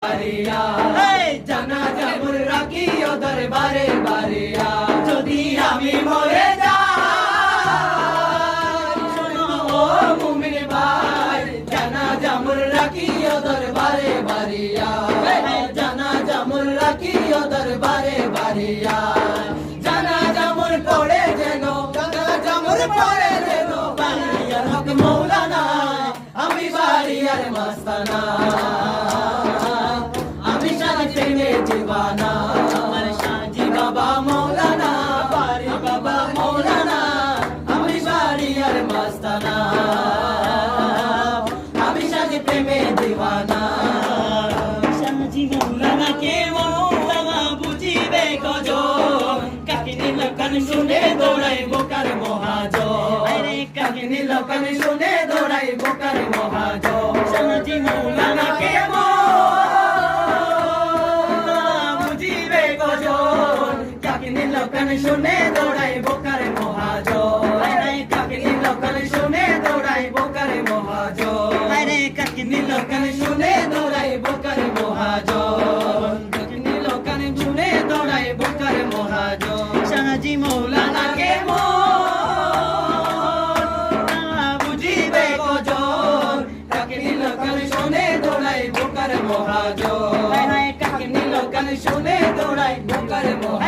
বারিয়া জানাজা মোর রাখিও দরবারে বারিয়া যদি আমি মরে যাই শোনো ও মুমিন ভাই জানাজা মোর রাখিও দরবারে বারিয়া জানাজা মোর রাখিও দরবারে বারিয়া জানাজা মোর পড়ে যেন জানাজা মোর পড়ে যেন বারিয়ার হক মৌলানা আমি বারিয়ার মাস্তানা दीवाना शाजी बाबा मौलाना बारी बाबा मौलाना अमी बारी यार मस्ताना अमी शाजी प्रेमे दीवाना शाजी मौलाना के मौलाना बुझिबे गजो काकिनी लकन सुने दौड़ाई बोकार मोहाजो अरे काकिनी लकन सुने दौड़ाई बोकार मोहाजो शाजी मौलाना के लोकन सुने दौड़ाई बोकर मोहाजो अरे काकिनी लोकन सुने दौड़ाई बोकर मोहाजो अरे काकिनी लोकन सुने दौड़ाई बोकर मोहाजो काकिनी लोकन सुने दौड़ाई बोकर मोहाजो शाहजी मौलाना के बुझिबे गजो काकिनी लोकन सुने दौड़ाई बोकर मोहाजो अरे काकिनी लोकन सुने दौड़ाई बोकर मोहाजो